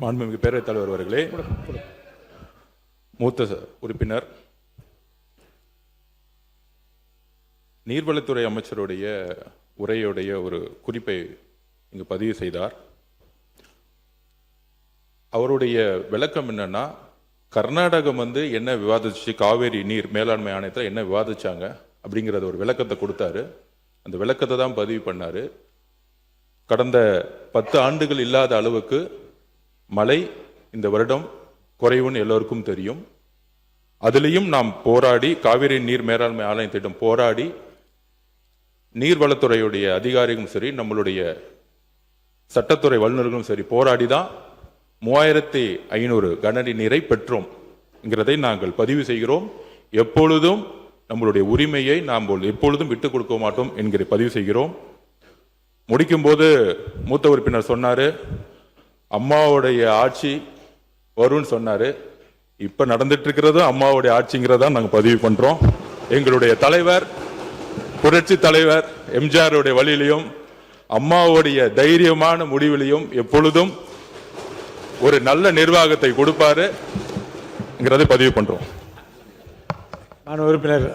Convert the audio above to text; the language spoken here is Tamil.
மாண்புமிகு பேரவைத் தலைவர் அவர்களே, மூத்த உறுப்பினர் நீர்வளத்துறை அமைச்சருடைய உரையுடைய ஒரு குறிப்பை இங்கு பதிவு செய்தார். அவருடைய விளக்கம் என்னன்னா, கர்நாடகம் என்ன விவாதிச்சு காவேரி நீர் மேலாண்மை ஆணையத்தில் என்ன விவாதிச்சாங்க அப்படிங்கிறத ஒரு விளக்கத்தை கொடுத்தாரு. அந்த விளக்கத்தை தான் பதிவு பண்ணாரு. கடந்த 10 ஆண்டுகள் இல்லாத அளவுக்கு மழை இந்த வருடம் குறைவுன்னு எல்லோருக்கும் தெரியும். அதிலையும் நாம் போராடி, காவிரி நீர் மேலாண்மை ஆணையத்திடம் போராடி, நீர்வளத்துறையுடைய அதிகாரிகளும் சரி, நம்மளுடைய சட்டத்துறை வல்லுநர்களும் சரி போராடி தான் 3500 கனஅடி நீரை பெற்றோம் என்கிறதை நாங்கள் பதிவு செய்கிறோம். எப்பொழுதும் நம்மளுடைய உரிமையை நாம் எப்பொழுதும் விட்டுக் கொடுக்க மாட்டோம் என்கிற பதிவு செய்கிறோம். முடிக்கும் போது மூத்த உறுப்பினர் சொன்னாரு, அம்மாவுடைய ஆட்சி வரும்னு சொன்னாரு. இப்ப நடந்துட்டு இருக்கிறது அம்மாவுடைய ஆட்சிங்கிறதா நாங்கள் பதிவு பண்றோம். எங்களுடைய தலைவர், புரட்சி தலைவர் எம்ஜிஆருடைய வழியிலையும் அம்மாவுடைய தைரியமான முடிவிலையும் எப்பொழுதும் ஒரு நல்ல நிர்வாகத்தை கொடுப்பாரு பதிவு பண்றோம். உறுப்பினர்